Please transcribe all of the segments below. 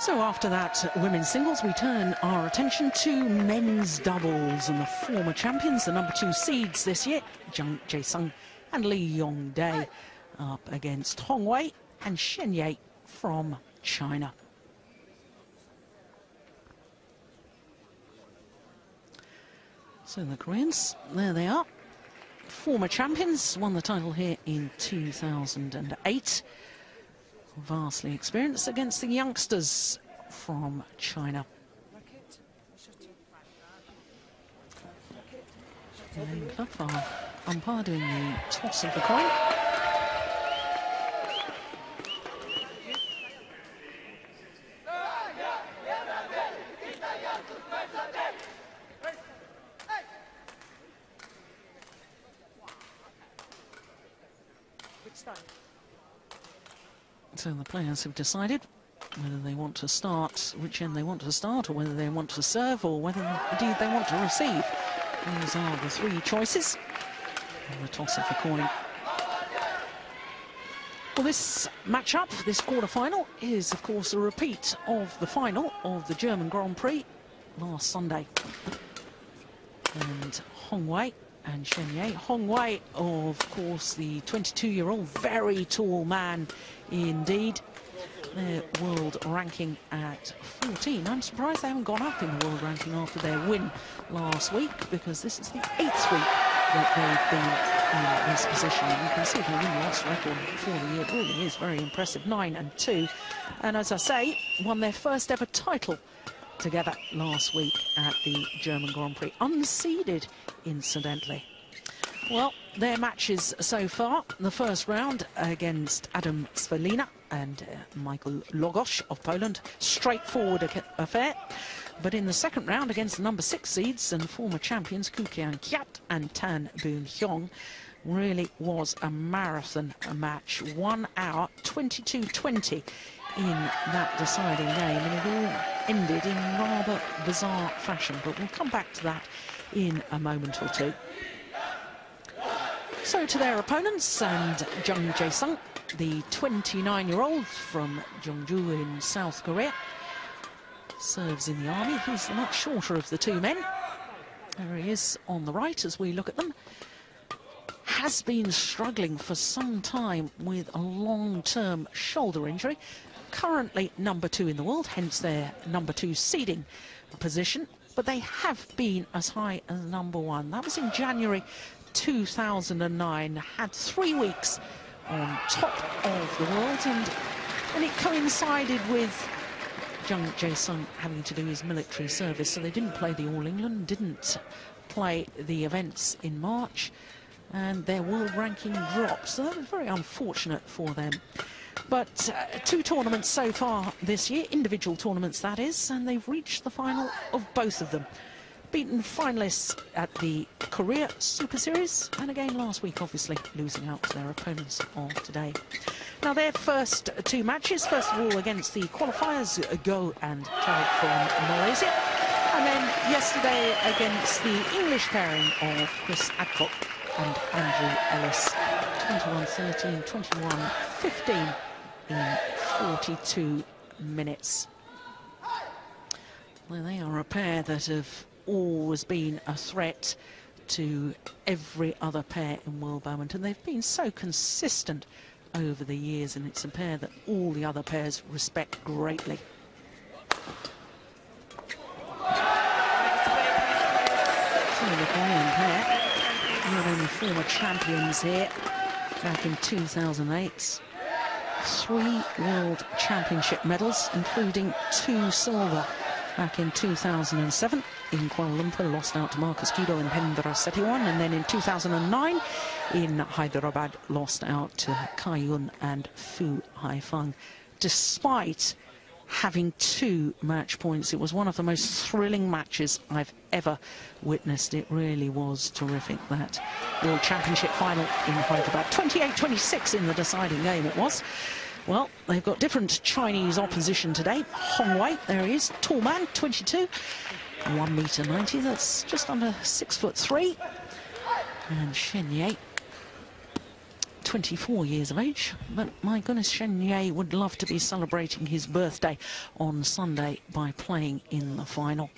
So after that women's singles, we turn our attention to men's doubles, and the former champions, the #2 seeds this year, Jae-sung and Yong Dae, up against Hong Wei and Shen Yonex from China. So the Koreans, there they are. Former champions, won the title here in 2008. Vastly experienced against the youngsters from China. And our umpire doing the toss of the coin. So the players have decided whether they want to start, which end they want to start, or whether they want to serve, or whether indeed they want to receive. These are the three choices. And the toss of the coin. Well, this matchup, this quarter-final, is of course a repeat of the final of the German Grand Prix last Sunday. And Hong Wei and Shen Yonex. Hong Wei, of course, the 22-year-old, very tall man indeed. Their world ranking at 14. I'm surprised they haven't gone up in the world ranking after their win last week, because this is the 8th week that they've been in this position. And you can see their win-loss record for the year really is very impressive, 9-2. And as I say, won their first ever title together last week at the German Grand Prix, unseeded incidentally. Well, their matches so far, the first round against Adam Svitolina and Michael Logos of Poland, straightforward affair. But in the second round against the #6 seeds and former champions Koo Kyung-kiat and Tan Boon-hyung, really was a marathon match. 1 hour, 22:20 in that deciding game, and it all ended in rather bizarre fashion. But we'll come back to that in a moment or two. So to their opponents, and Jae-sung, the 29-year-old from Jeongju in South Korea, serves in the army. He's the much shorter of the two men. There he is on the right as we look at them. Has been struggling for some time with a long-term shoulder injury. Currently #2 in the world, hence their #2 seeding position. But they have been as high as #1. That was in January 2009. Had 3 weeks on top of the world, and it coincided with Jae-sung having to do his military service, so they didn't play the All England, didn't play the events in March, and their world ranking dropped. So that was very unfortunate for them. But 2 tournaments so far this year, individual tournaments that is, and they've reached the final of both of them. Beaten finalists at the Korea Super Series, and again last week, obviously, losing out to their opponents of today. Now, their first 2 matches, first of all against the qualifiers, Go and Chad from Malaysia, and then yesterday against the English pairing of Chris Adcock and Andrew Ellis, 21-13, 21-15 in 42 minutes. Well, they are a pair that have always been a threat to every other pair in world badminton. They've been so consistent over the years, and it's a pair that all the other pairs respect greatly. So the Korean pair, not only former champions here back in 2008, 3 world championship medals, including 2 silver back in 2007 in Kuala Lumpur, lost out to Marcus Kido and Hendra Setiawan, and then in 2009 in Hyderabad, lost out to Kai-yun and Fu Haifeng. Despite having 2 match points, it was one of the most thrilling matches I've ever witnessed. It really was terrific, that World Championship final in Hyderabad. 28-26 in the deciding game it was. Well, they've got different Chinese opposition today. Hong Wei, there he is, tall man, 22, 1.90 m, that's just under 6'3". And Shen Yonex, 24 years of age, but my goodness, Shen Yonex would love to be celebrating his birthday on Sunday by playing in the final.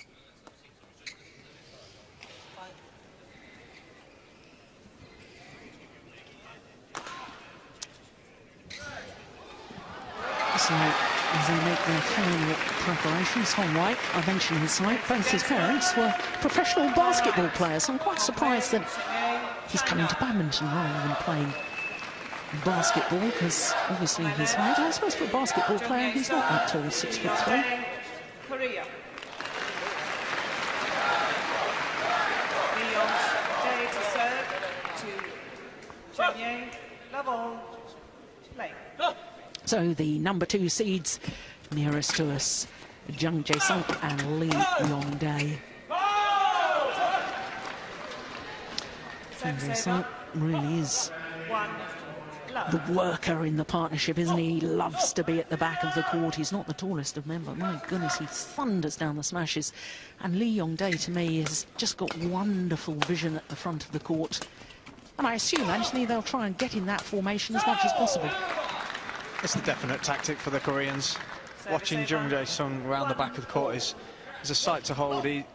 So, as they make their final preparations, Hong Wei, I mentioned his side, both his parents were professional basketball players. I'm quite surprised that he's coming to badminton rather than playing basketball, because obviously his height, I suppose for a basketball player, he's not that tall, 6'3". Korea. Yong Dae to serve to Jae, level, play. So the number 2 seeds nearest to us, Jae-sung and Yong Dae. Jae-sung really is the worker in the partnership, isn't he? He loves to be at the back of the court. He's not the tallest of men, but my goodness, he thunders down the smashes. And Yong Dae, to me, has just got wonderful vision at the front of the court. And I assume, Anthony, they'll try and get in that formation as much as possible. It's the definite tactic for the Koreans. Watching Jae-sung around the back of the court is a sight to hold. He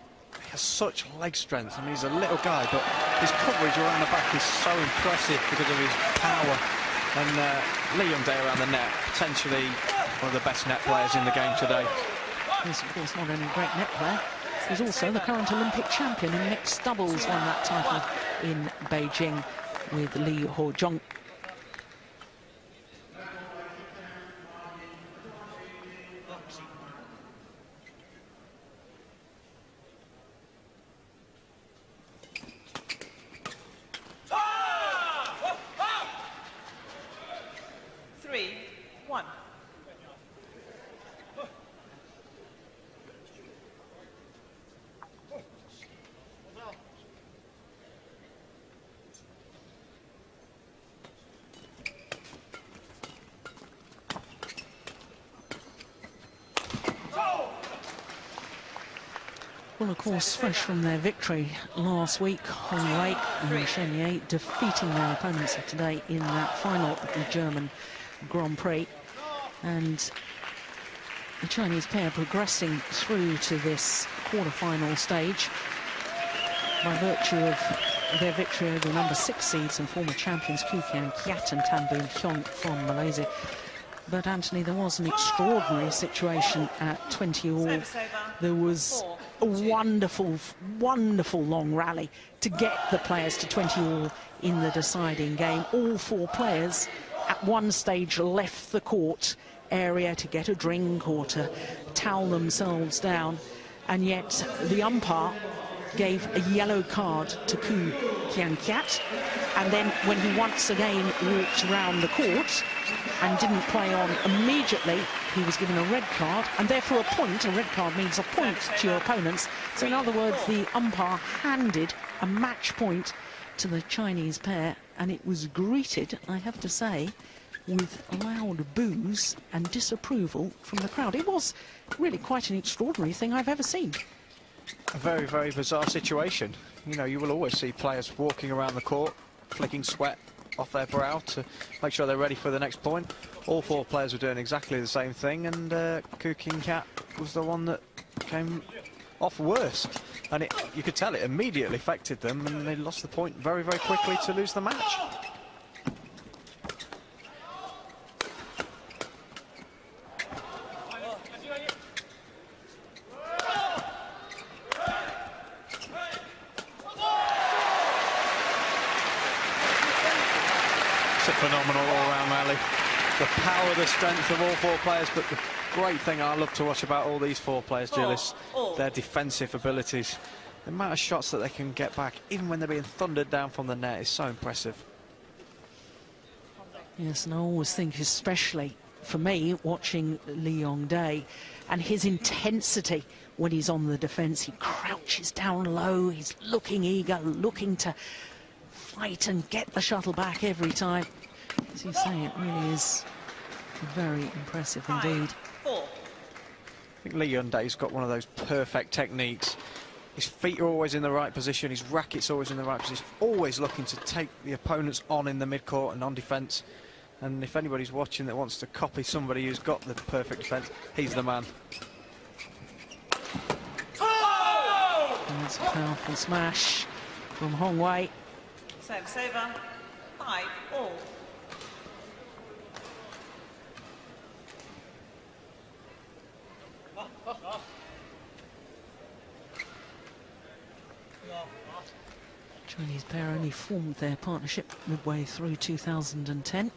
has such leg strength. I mean, he's a little guy, but his coverage around the back is so impressive because of his power. And Yong Dae around the net, potentially one of the best net players in the game today. He's, of course, not only a great net player, he's also the current Olympic champion in mixed doubles, won that title in Beijing with Dae Jung. Well, of course, fresh from their victory last week, Hong Wei and Shen Yonex defeating their opponents of today in that final of the German Grand Prix. And the Chinese pair progressing through to this quarter-final stage by virtue of their victory over number 6 seeds and former champions Koo Kian Kiat and Tan Boon Hyung from Malaysia. But, Anthony, there was an extraordinary situation at 20 all. There was a wonderful, wonderful long rally to get the players to 20 all in the deciding game. All 4 players at one stage left the court area to get a drink or to towel themselves down, and yet the umpire gave a yellow card to Koo Kian Kiat, and then when he once again walked around the court and didn't play on immediately, he was given a red card, and therefore a point. A red card means a point to your opponents. So in other words, the umpire handed a match point to the Chinese pair, and it was greeted, I have to say, with loud boos and disapproval from the crowd. It was really quite an extraordinary thing I've ever seen. A very, very bizarre situation. You know, you will always see players walking around the court, flicking sweat off their brow to make sure they're ready for the next point. All 4 players were doing exactly the same thing, and Koo Kian Kiat was the one that came off worst. And you could tell it immediately affected them, and they lost the point very, very quickly to lose the match. A phenomenal all-round rally. The power, the strength of all 4 players, but the great thing I love to watch about all these 4 players, Gillis, their defensive abilities. The amount of shots that they can get back, even when they're being thundered down from the net, is so impressive. Yes, and I always think, especially for me, watching Yong Dae and his intensity when he's on the defence. He crouches down low, he's looking eager, looking to fight and get the shuttle back every time. As you say, it really is very impressive indeed. I think Yong Dae's got one of those perfect techniques. His feet are always in the right position, his racket's always in the right position, always looking to take the opponents on in the mid-court and on defence. And if anybody's watching that wants to copy somebody who's got the perfect defence, he's the man. And that's a powerful smash from Hong Wei. Service over. 5-all. Chinese pair only formed their partnership midway through 2010.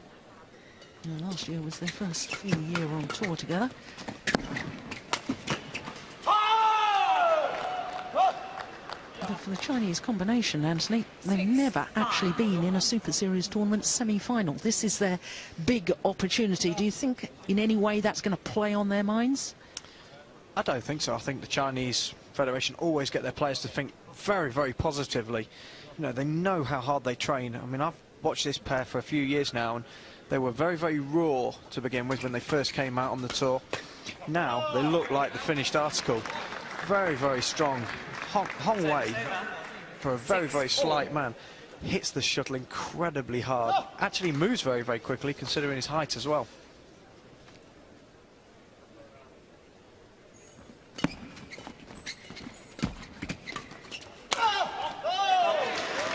And last year was their first full year on tour together. But for the Chinese combination, Anthony, they've never actually been in a Super Series tournament semi-final. This is their big opportunity. Do you think in any way that's going to play on their minds? I don't think so. I think the Chinese Federation always get their players to think very, very positively. You know, they know how hard they train. I mean, I've watched this pair for a few years now, and they were very, very raw to begin with when they first came out on the tour. Now they look like the finished article. Very, very strong. Hong Wei, for a very, very slight man, hits the shuttle incredibly hard. Actually moves very, very quickly, considering his height as well.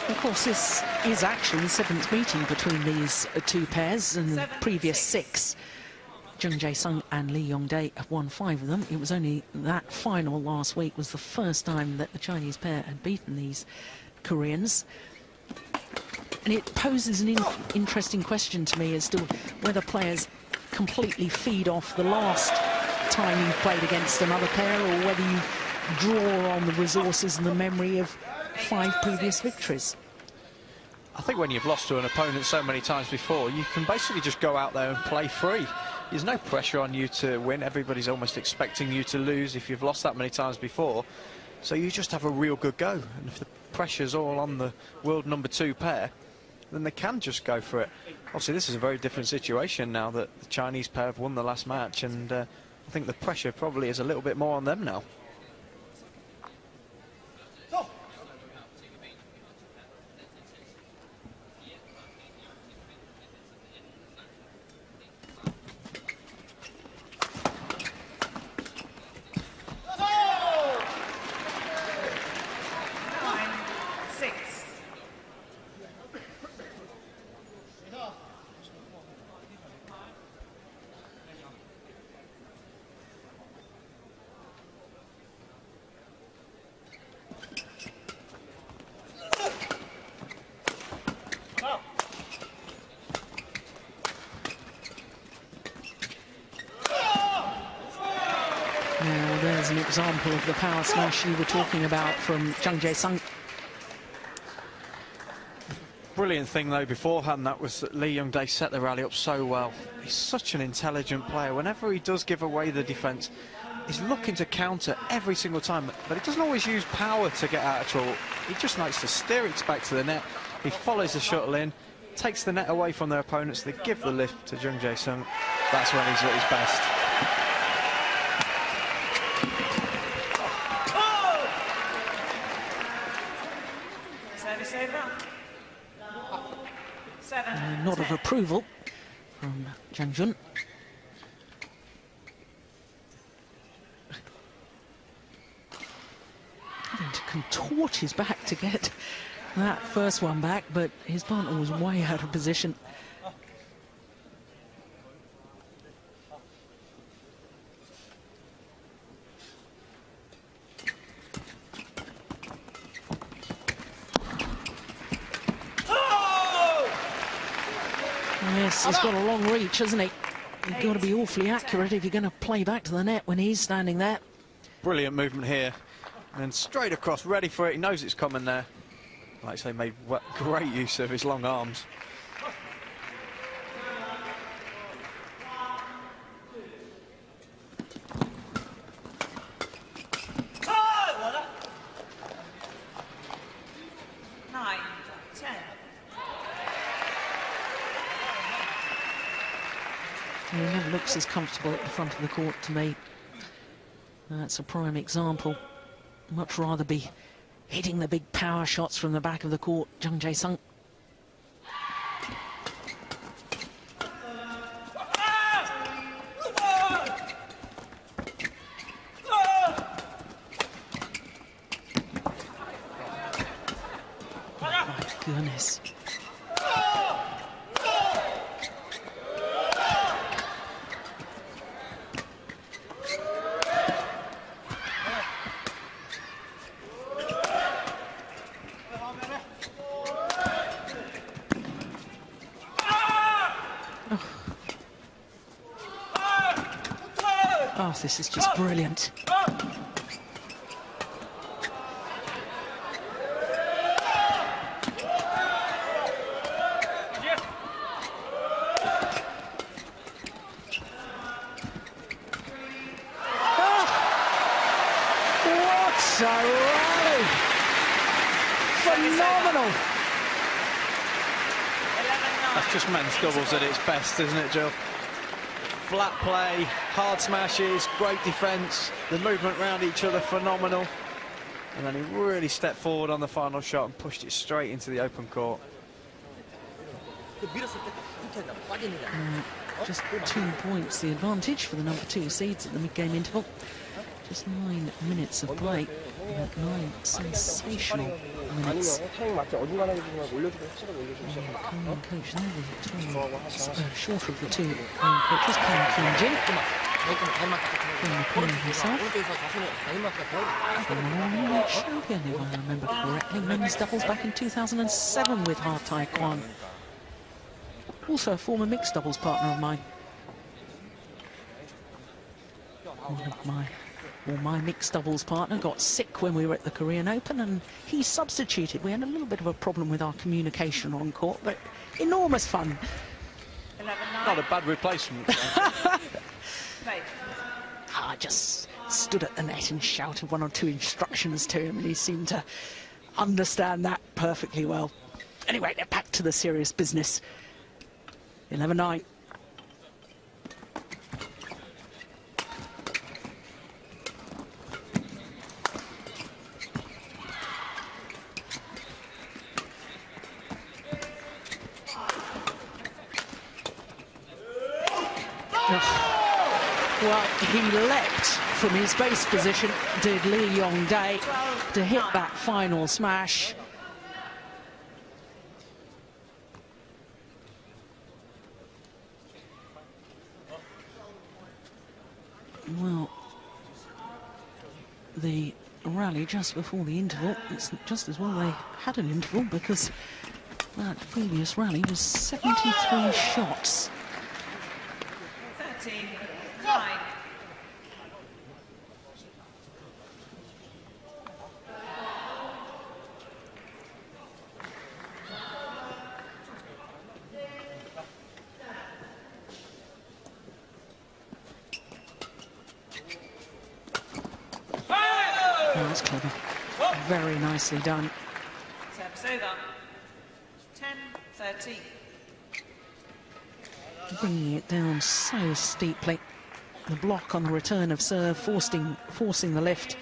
Of course, this is actually the 7th meeting between these two pairs, and the previous 6. Jung Jae-sung and Lee Yong Dae have won 5 of them. It was only that final last week was the first time that the Chinese pair had beaten these Koreans. And it poses an interesting question to me as to whether players completely feed off the last time you've played against another pair, or whether you draw on the resources and the memory of 5 previous victories. I think when you've lost to an opponent so many times before, you can basically just go out there and play free. There's no pressure on you to win. Everybody's almost expecting you to lose if you've lost that many times before. So you just have a real good go. And if the pressure's all on the world number 2 pair, then they can just go for it. Obviously, this is a very different situation now that the Chinese pair have won the last match, and I think the pressure probably is a little bit more on them now. Now, there's an example of the power smash you were talking about from Jung Jae-sung. Brilliant thing, though, beforehand, that was that Lee Yong Dae set the rally up so well. He's such an intelligent player. Whenever he does give away the defence, he's looking to counter every single time, but he doesn't always use power to get out of trouble. He just likes to steer it back to the net. He follows the shuttle in, takes the net away from their opponents. They give the lift to Jung Jae-sung. That's when he's at his best. Service over. 7. Nod of approval from Jang Jun. Having to contort his back to get that first one back, but his partner was way out of position. Yes, he's got a long reach, hasn't he? You've got to be awfully accurate if you're going to play back to the net when he's standing there. Brilliant movement here. And straight across, ready for it. He knows it's coming there. Like I say, made great use of his long arms. He never looks as comfortable at the front of the court to me. That's a prime example. much rather be hitting the big power shots from the back of the court, Jung Jae-sung. My goodness. Oh, this is just brilliant. What a rally! Phenomenal! That's just men's doubles at its best, isn't it, Jill? Flat play, hard smashes, great defence, the movement around each other phenomenal. And then he really stepped forward on the final shot and pushed it straight into the open court. Just 2 points the advantage for the number 2 seeds at the mid-game interval. Just 9 minutes of play. 9 sensational minutes. Korean coach there, the shorter of the two Korean coaches, Kim Jin. Former player himself. Former world champion, if I remember correctly. Men's doubles back in 2007 with Ha Tai Kwan. Also a former mixed doubles partner of mine. My mixed doubles partner got sick when we were at the Korean Open and he substituted. We had a little bit of a problem with our communication on court, but enormous fun. 11-9. Not a bad replacement. I just stood at the net and shouted 1 or 2 instructions to him and he seemed to understand that perfectly well. Anyway, they're back to the serious business. 11-9. Well, he leapt from his base position, did Lee Yong Dae, to hit that final smash. Well, the rally just before the interval, it's just as well they had an interval because that previous rally was 73 shots. 13-9. Oh, that's clever. Very nicely done. Service over. 10-13. Bringing it down so steeply. The block on the return of serve, forcing the lift.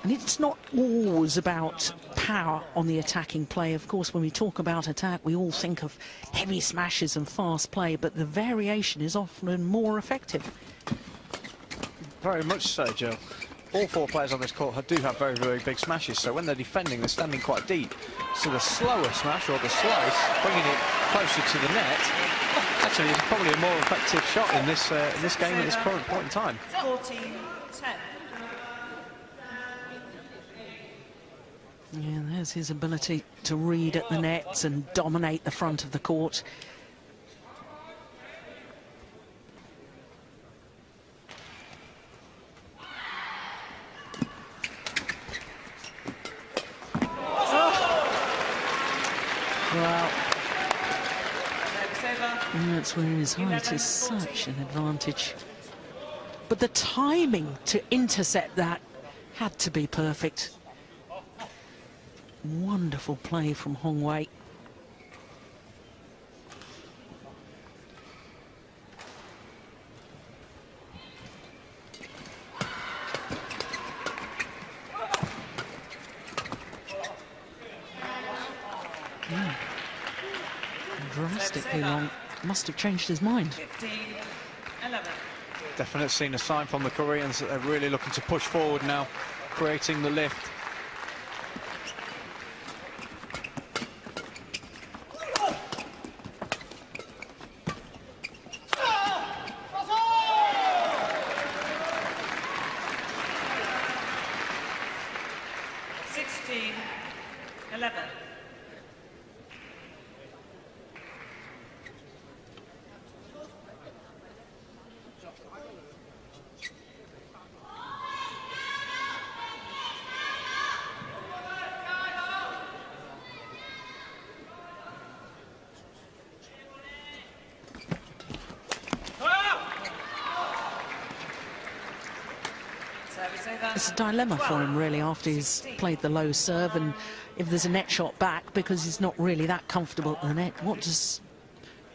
And it's not always about power on the attacking play. Of course, when we talk about attack, we all think of heavy smashes and fast play, but the variation is often more effective. Very much so, Joe. All 4 players on this court do have very, very big smashes, so when they're defending, they're standing quite deep. So the slower smash, or the slice, bringing it closer to the net, actually is probably a more effective shot in this game at this current point in time. 14-10. Yeah, there's his ability to read at the nets and dominate the front of the court. Well, that's where his height is such an advantage. But the timing to intercept that had to be perfect. Wonderful play from Hong Wei. long, must have changed his mind. 15-11. Definitely seen a sign from the Koreans that they're really looking to push forward now, creating the lift. It's a dilemma for him, really, after he's played the low serve, and if there's a net shot back, because he's not really that comfortable at the net, what does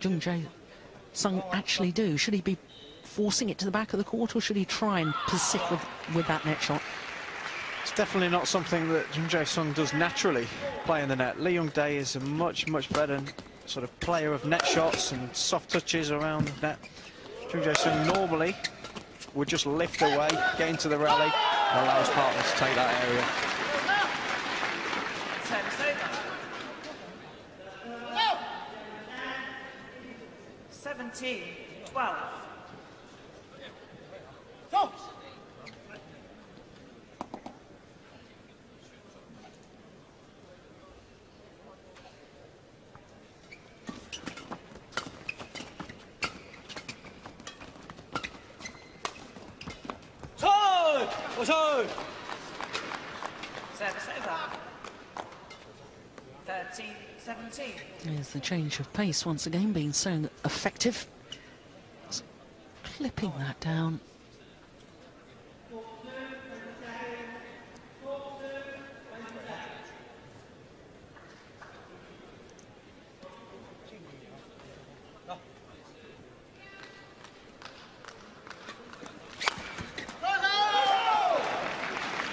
Jung Jae-sung actually do? Should he be forcing it to the back of the court, or should he try and persist with that net shot? It's definitely not something that Jung Jae-sung does naturally, play in the net. Lee Yong Dae is a much better sort of player of net shots and soft touches around the net. Jung Jae-sung normally would just lift away, get into the rally, and allow his partner to take that area. Service over. 17-12. Service over. 13-17. There's the change of pace once again, being so effective. Just clipping that down.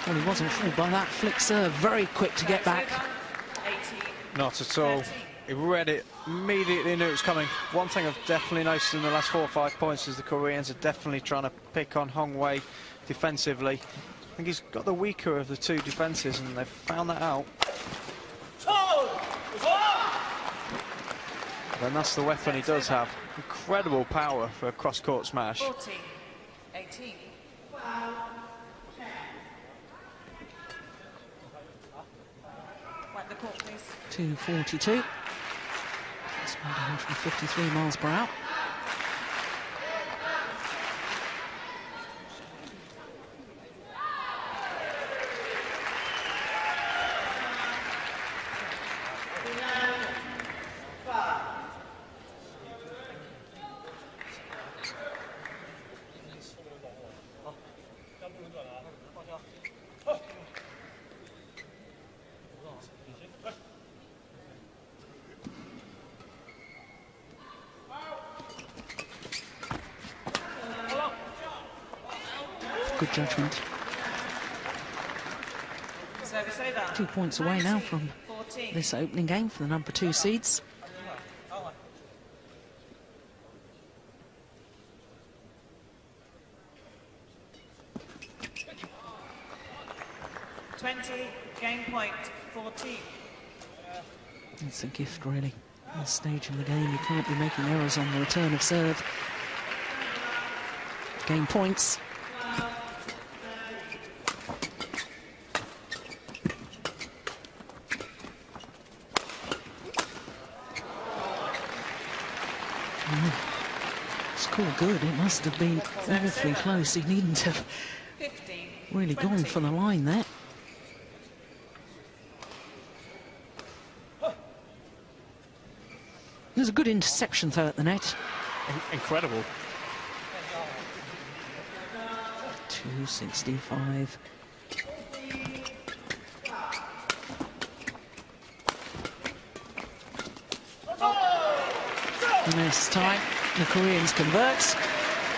Well, he wasn't fooled by that flick serve. Very quick to get back. 18. Not at all. He read it, immediately knew it was coming. One thing I've definitely noticed in the last 4 or 5 points is the Koreans are definitely trying to pick on Hong Wei defensively. I think he's got the weaker of the two defences, and they've found that out. And that's the weapon he does have. Incredible power for a cross-court smash. 14-18. Wipe the court, please. 242. It's about 153 miles per hour. Good judgment. Service over. 2 points away now from 14. this opening game for the number 2 seeds. Game point 14. It's a gift, really. At this stage in the game, you can't be making errors on the return of serve. Game points. Score good. It must have been awfully close. He needn't have 15, really 20. gone for the line there. There's a good interception, though, at the net. Incredible. 265. And this time, the Koreans convert.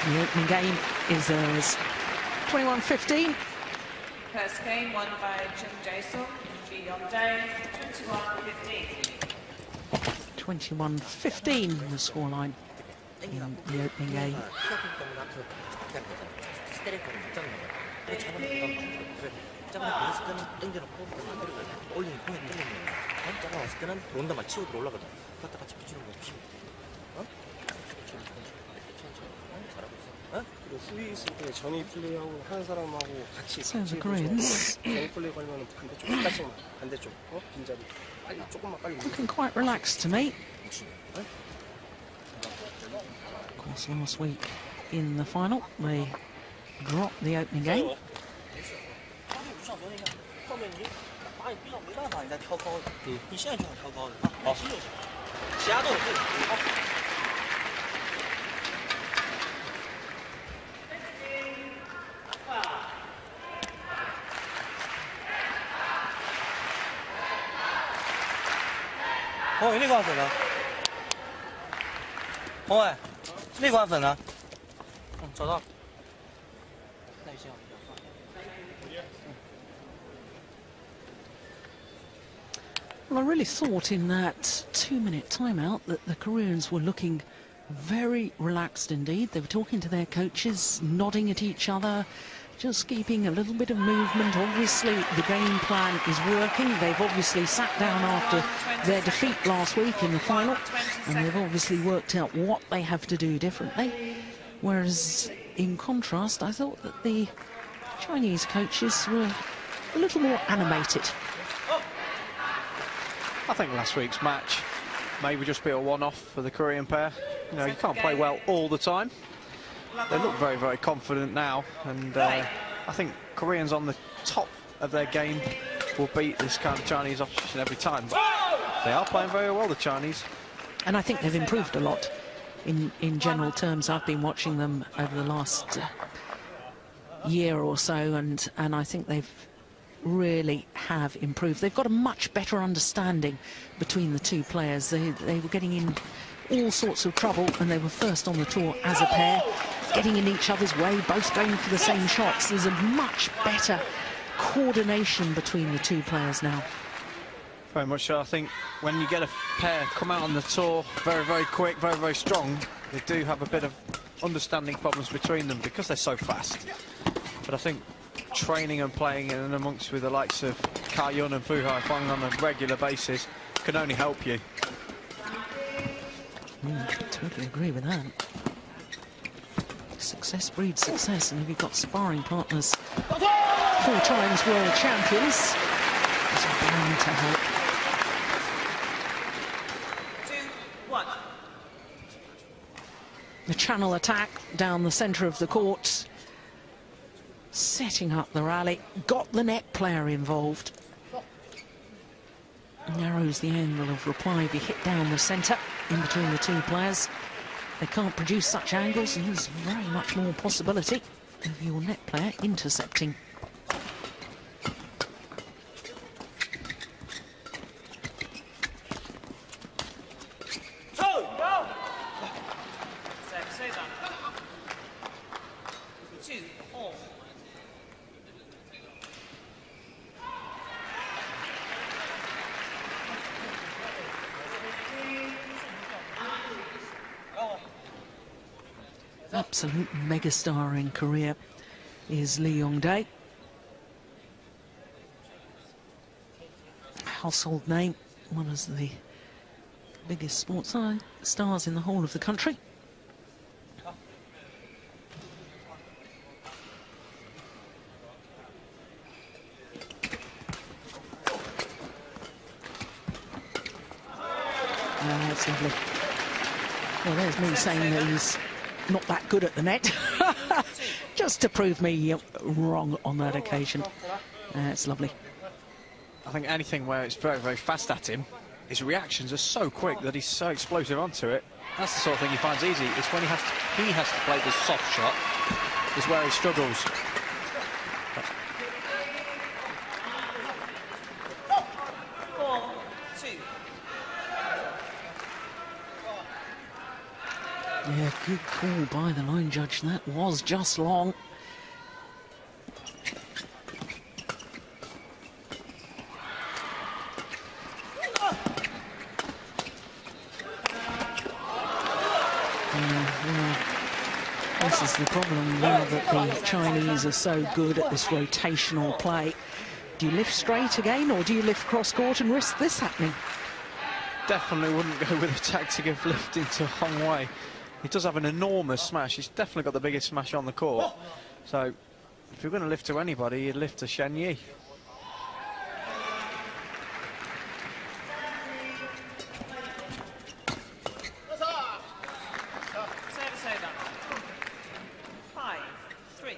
The opening game is theirs. 21-15. First game won by Jae-sung, Yong Dae, 21-15. 21-15 the scoreline in the opening game. So the Koreans looking quite relaxed to me. Of course, last week in the final they dropped the opening game. Well, I really thought in that 2-minute timeout that the Koreans were looking very relaxed indeed. They were talking to their coaches, nodding at each other, just keeping a little bit of movement. Obviously, the game plan is working. They've obviously sat down after their defeat last week in the final, and they've obviously worked out what they have to do differently. Whereas, in contrast, I thought that the Chinese coaches were a little more animated. I think last week's match maybe just be a one-off for the Korean pair. You know, you can't play well all the time. They look very, very confident now, and I think Koreans on the top of their game will beat this kind of Chinese opposition every time. But they are playing very well, the Chinese. And I think they've improved a lot in general terms. I've been watching them over the last year or so, and I think they've really have improved. They've got a much better understanding between the two players. They were getting in all sorts of trouble, and they were first on the tour as a pair, getting in each other's way, both going for the same shots. There's a much better coordination between the two players now. Very much so. I think when you get a pair come out on the tour very, very quick, very, very strong, they do have a bit of understanding problems between them because they're so fast. But I think training and playing in amongst with the likes of Ka Yun and Fu Haifeng on a regular basis can only help you. Totally agree with that. Success breeds success, and if you've got sparring partners, 4 times world champions, it's bound to help. 2-1. The channel attack down the centre of the court, setting up the rally, got the net player involved. Narrows the angle of reply if you hit down the centre in between the two players. They can't produce such angles, and there's very much more possibility of your net player intercepting. Absolute megastar in Korea is Yong Dae. Household name, one of the biggest sports stars in the whole of the country. That's lovely. Well, there's me saying that he's not that good at the net, just to prove me wrong on that occasion. It's lovely. I think anything where it's very, very fast at him, his reactions are so quick that he's so explosive onto it. That's the sort of thing he finds easy. It's when he has to play this soft shot is where he struggles. Yeah, good call by the line judge. That was just long. the problem now that the Chinese are so good at this rotational play. Do you lift straight again, or do you lift cross-court and risk this happening? Definitely wouldn't go with the tactic of lifting to Hong Wei. He does have an enormous smash. He's definitely got the biggest smash on the court. So if you're going to lift to anybody, you'd lift to Shen Yi. Service over. 5-3.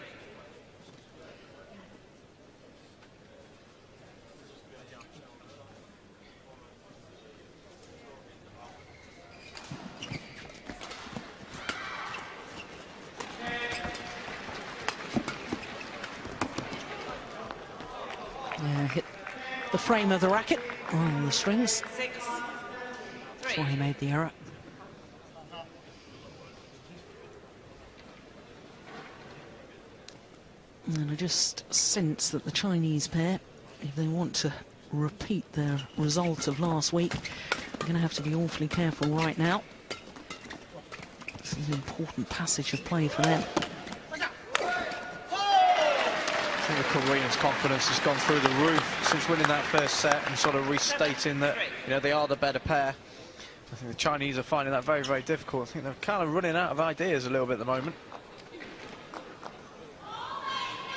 Hit the frame of the racket on the strings. 6-3. That's why he made the error. And I just sense that the Chinese pair, if they want to repeat their result of last week, they're going to have to be awfully careful right now. This is an important passage of play for them. I think the Koreans' confidence has gone through the roof since winning that first set and sort of restating that, you know, they are the better pair. I think the Chinese are finding that very, very difficult. I think they're kind of running out of ideas a little bit at the moment.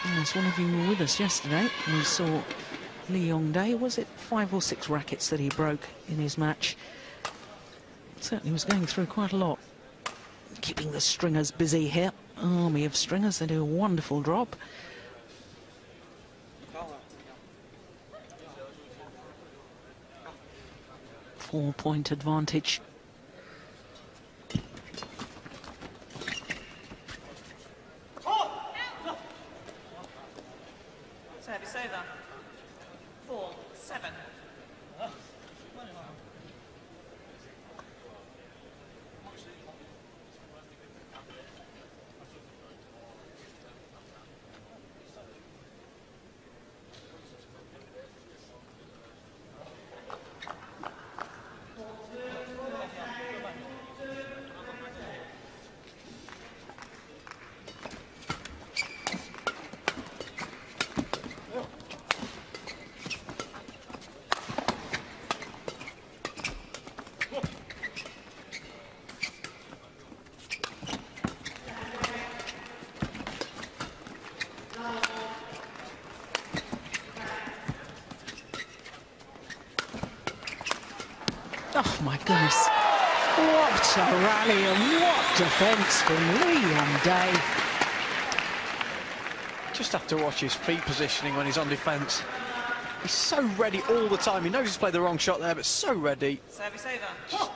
Yes, one of you were with us yesterday and we saw Yong Dae. Was it 5 or 6 rackets that he broke in his match? Certainly was going through quite a lot. Keeping the stringers busy here. Army of stringers, they do a wonderful job. Four-point advantage. Service over. 4-7. Oh my goodness, what a rally and what defence from Yong Dae. Just have to watch his feet positioning when he's on defence. He's so ready all the time. He knows he's played the wrong shot there, but so ready. Service over.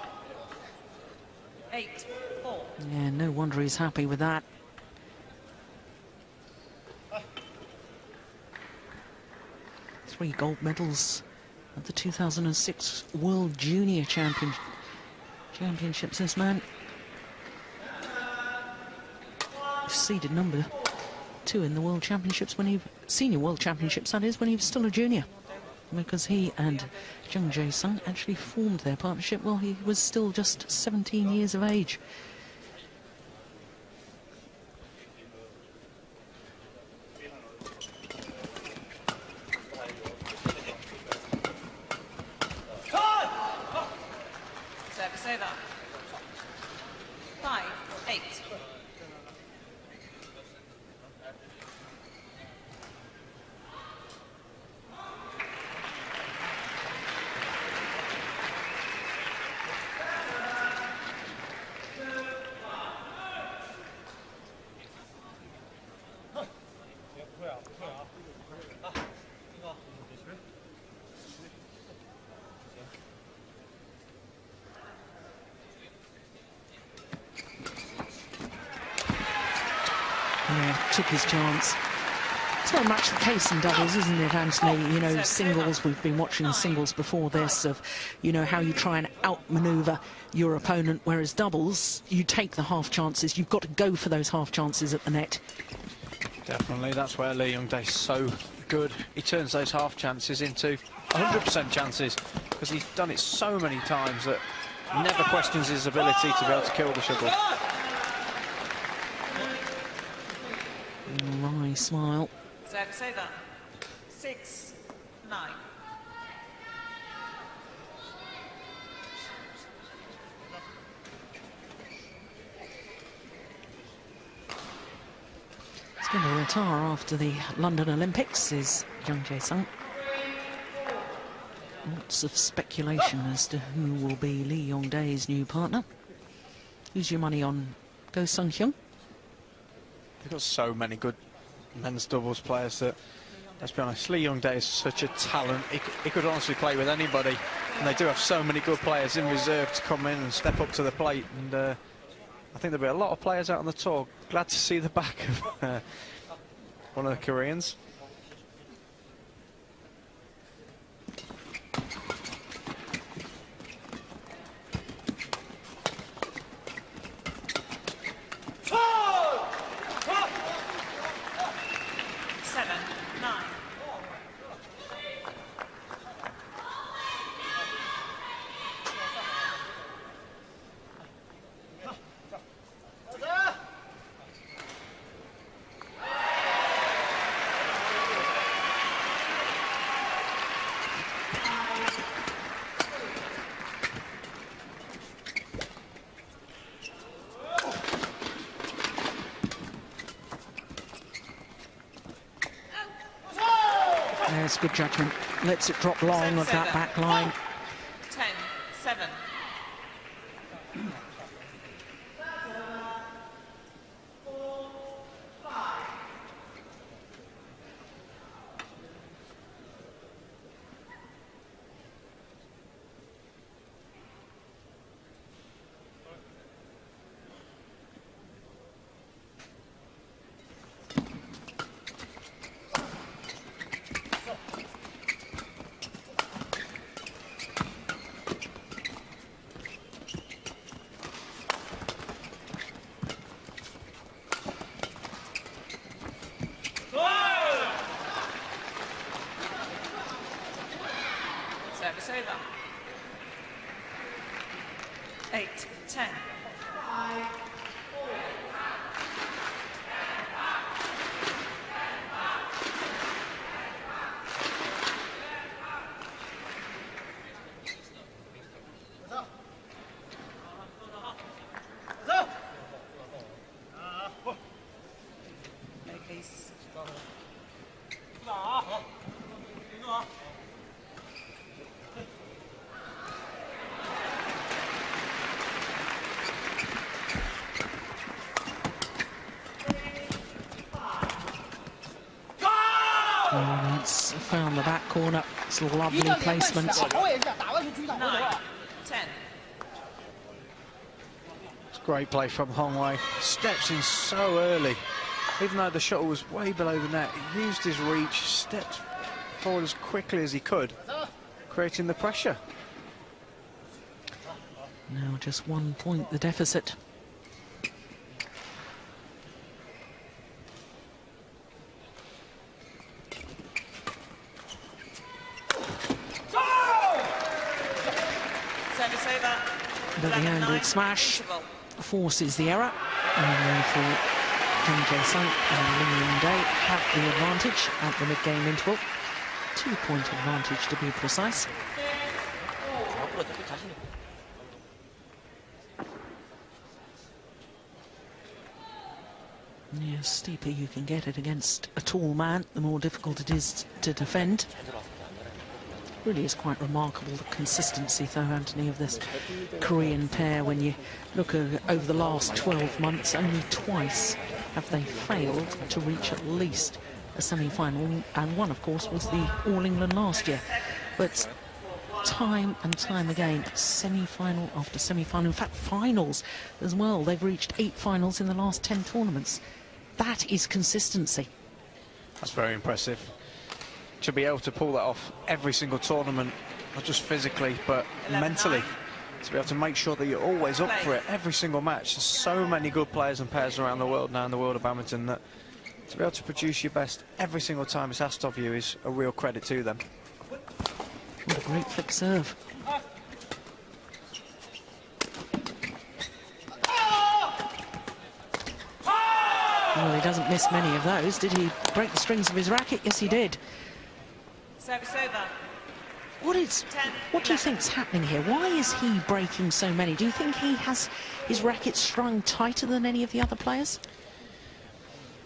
8-4. Yeah, no wonder he's happy with that. Three gold medals at the 2006 World Junior Championships, this man. Seeded number 2 in the World Championships when he... Senior World Championships, that is, when he was still a junior. Because he and Jae-sung actually formed their partnership while he was still just 17 years of age. Service over. 5-8. Yeah, took his chance. It's very much the case in doubles, isn't it, Anthony? You know, singles, we've been watching singles before this of, you know, how you try and outmaneuver your opponent, whereas doubles, you take the half chances. You've got to go for those half chances at the net. Definitely, that's where Yong Dae is so good. He turns those half chances into 100% chances because he's done it so many times that he never questions his ability to be able to kill the shuttle. wry smile. Service over. 6-9. He's going to retire after the London Olympics, is Young Jae-sung. Lots of speculation as to who will be Lee Yong Dae's new partner. Who's your money on Go Sung-hyun? They've got so many good men's doubles players that, let's be honest, Lee Yong Dae is such a talent. He could honestly play with anybody, and they do have so many good players in reserve to come in and step up to the plate. And I think there'll be a lot of players out on the tour. Glad to see the back of one of the Koreans. There's good judgment. Lets it drop long of that back line. 10-7. Service over. 8-10. Please. 's found the back corner. It's a lovely placement. 9-10. It's great play from Hong Wei. Steps in so early. Even though the shuttle was way below the net, he used his reach, stepped forward as quickly as he could, creating the pressure. Now just 1 point the deficit. Service over. But the angled smash forces the error, and therefore Jung Jae-sung and Lee Yong Dae have the advantage at the mid-game interval. 2-point advantage to be precise. Yeah, steeper you can get it against a tall man, the more difficult it is to defend. Really is quite remarkable, the consistency, though, Anthony, of this Korean pair. When you look over the last 12 months, only twice have they failed to reach at least a semi-final, and one, of course, was the All England last year. But time and time again, semi-final after semi-final, in fact, finals as well. They've reached 8 finals in the last 10 tournaments. That is consistency. That's very impressive. To be able to pull that off every single tournament, not just physically, but mentally. To be able to make sure that you're always up for it every single match. There's so many good players and pairs around the world now in the world of badminton that to be able to produce your best every single time it's asked of you is a real credit to them. What a great flick serve. Well, he doesn't miss many of those. Did he break the strings of his racket? Yes, he did. Service over. What do you think's happening here? Why is he breaking so many? Do you think he has his racket strung tighter than any of the other players?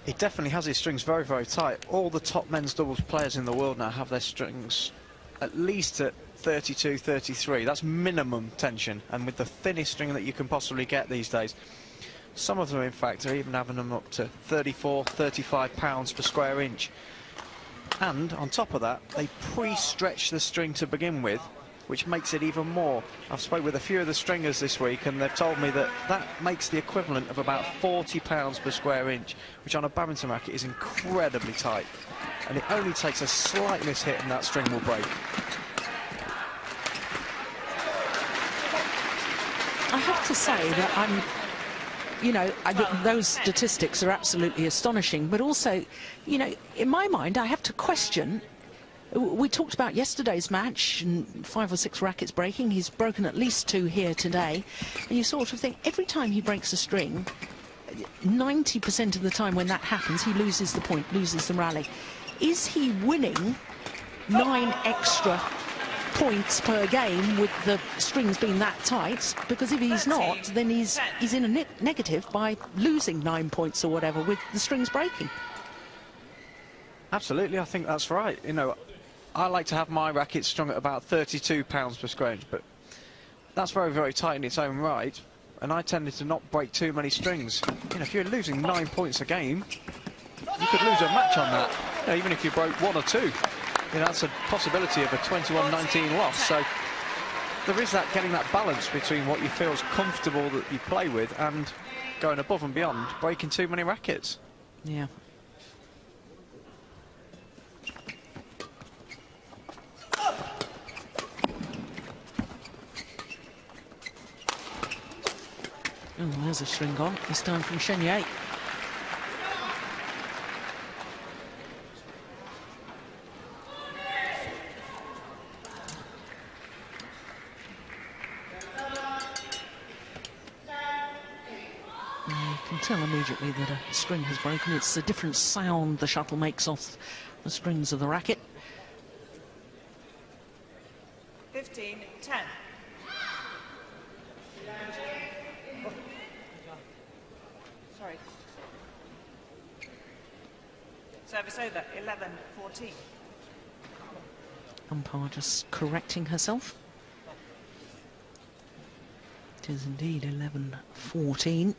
He definitely has his strings very, very tight. All the top men's doubles players in the world now have their strings at least at 32, 33. That's minimum tension, and with the thinnest string that you can possibly get these days. Some of them, in fact, are even having them up to 34, 35 pounds per square inch. And on top of that, they pre-stretch the string to begin with, which makes it even more. I've spoken with a few of the stringers this week, and they've told me that that makes the equivalent of about 40 pounds per square inch, which on a badminton racket is incredibly tight. And it only takes a slight mishit and that string will break. I have to say that those statistics are absolutely astonishing, but also, in my mind, I have to question. We talked about yesterday's match and 5 or 6 rackets breaking. He's broken at least 2 here today. And you sort of think every time he breaks a string, 90% of the time when that happens, he loses the point, loses the rally. Is he winning 9 extra points per game with the strings being that tight? Because if he's not, then he's in a negative by losing 9 points or whatever with the strings breaking. Absolutely, I think that's right. I like to have my racket strung at about 32 pounds per square inch, but that's very, very tight in its own right, and I tended to not break too many strings. If you're losing 9 points a game, you could lose a match on that, even if you broke 1 or 2. That's a possibility of a 21-19 loss. So there is that, getting that balance between what you feel is comfortable that you play with and going above and beyond, breaking too many rackets. Yeah. Oh, there's a string gone, this time from Shen Yonex. You can tell immediately that a string has broken. It's a different sound the shuttle makes off the strings of the racket. 15-10. Sorry. Service over, 11-14. Umpire just correcting herself. It is indeed 11-14.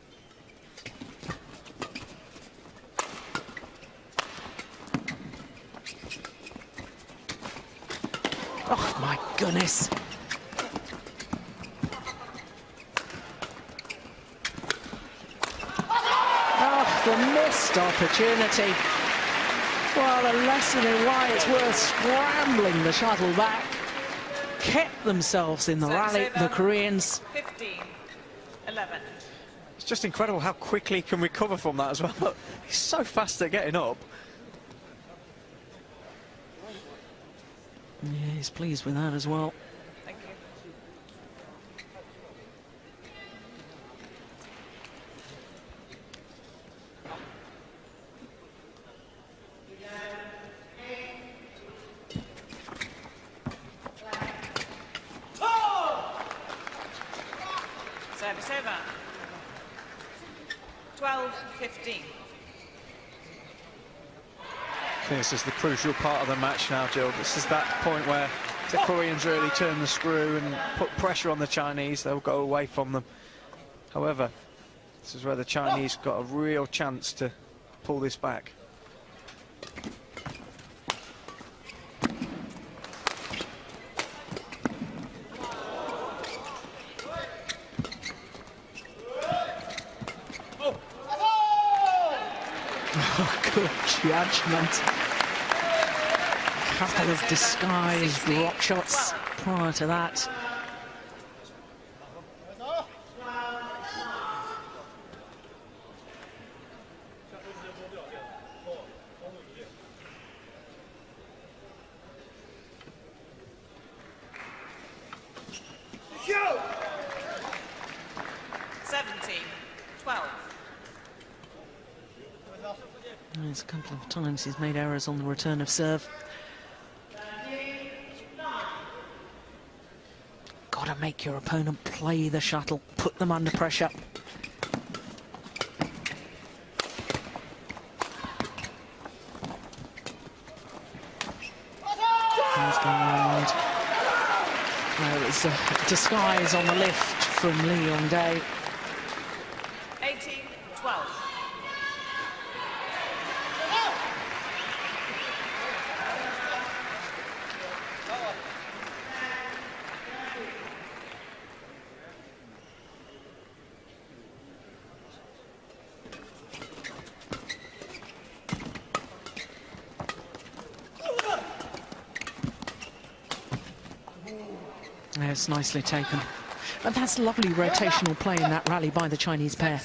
Oh, my goodness. Oh, the missed opportunity. Well, a lesson in why it's worth scrambling the shuttle back. Kept themselves in the rally, the Koreans. 15-11. It's just incredible how quickly he can recover from that as well. He's so fast at getting up. Yeah, he's pleased with that as well. Thank you. Service over. 12-15. This is the crucial part of the match now, Jill. This is that point where the Koreans really turn the screw and put pressure on the Chinese. They'll go away from them. However, this is where the Chinese got a real chance to pull this back. Good judgment. Couple of disguised drop shots prior to that. Go! 17-12. There's a couple of times he's made errors on the return of serve. Got to make your opponent play the shuttle, put them under pressure. He's gone wide. It was a disguise on the lift from Yong Dae. 18-12. Yes, nicely taken. And that's lovely rotational play in that rally by the Chinese pair.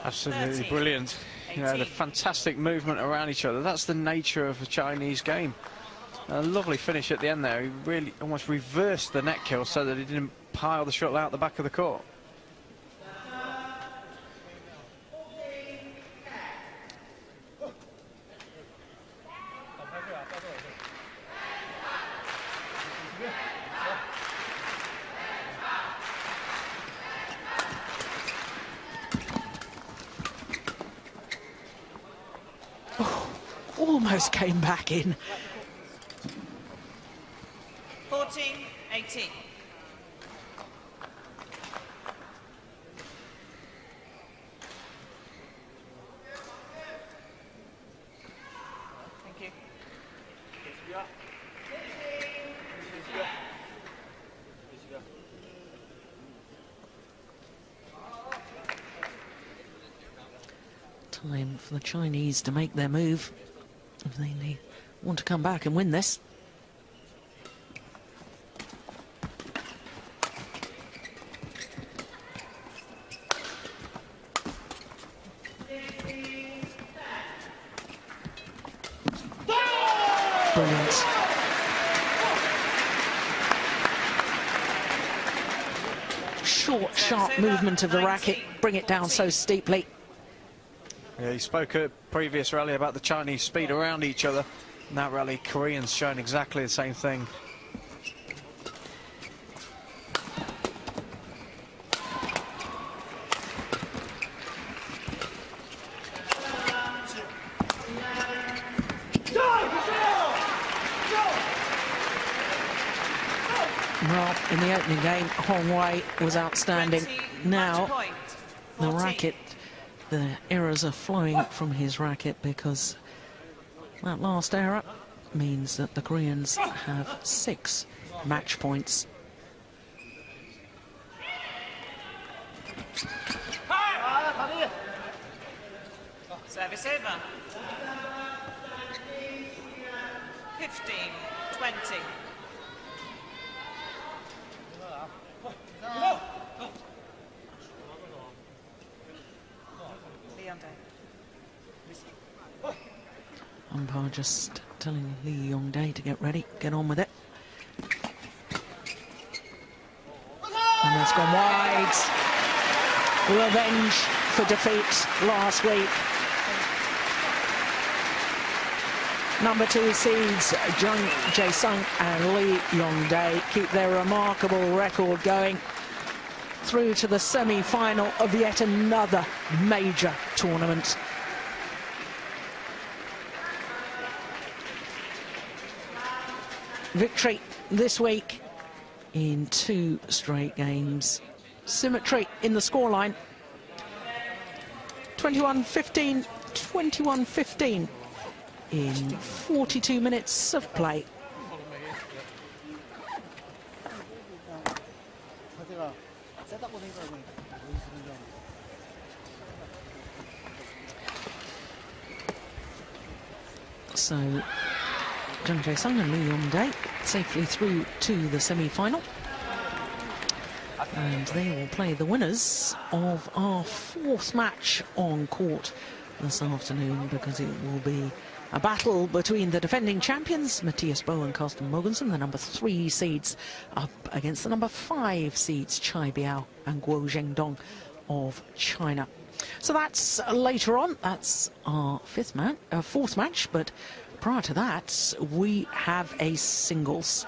Absolutely 13, brilliant. You know, the 18. fantastic movement around each other. That's the nature of a Chinese game. A lovely finish at the end there. He really almost reversed the net kill so that he didn't pile the shuttle out the back of the court. Almost came back in. 14-18. Thank you. Time for the Chinese to make their move if they want to come back and win this. Brilliant. Short, sharp movement of the racket, bring it down so steeply. Yeah, he spoke at previous rally about the Chinese speed around each other. In that rally, Koreans showing exactly the same thing. Well, in the opening game, Hong Wei was outstanding. 20, Now, match point, the 14. racket, the errors are flowing from his racket because that last error means that the Koreans have 6 match points. Service over. 15-20. Umpire just telling Yong Dae to get ready, get on with it. And that's gone wide. Revenge for defeat last week. Number 2 seeds Jae-sung and Yong Dae keep their remarkable record going through to the semi-final of yet another major tournament. Victory this week in 2 straight games. Symmetry in the scoreline. 21-15, 21-15 in 42 minutes of play. So, Jae-sung and Yong Dae safely through to the semi-final. And they will play the winners of our 4th match on court this afternoon, because it will be a battle between the defending champions, Matthias Boe and Carsten Mogensen, the number 3 seeds, up against the number 5 seeds, Chai Biao and Guo Zhengdong of China. So that's later on. That's our fourth match. But prior to that, we have a singles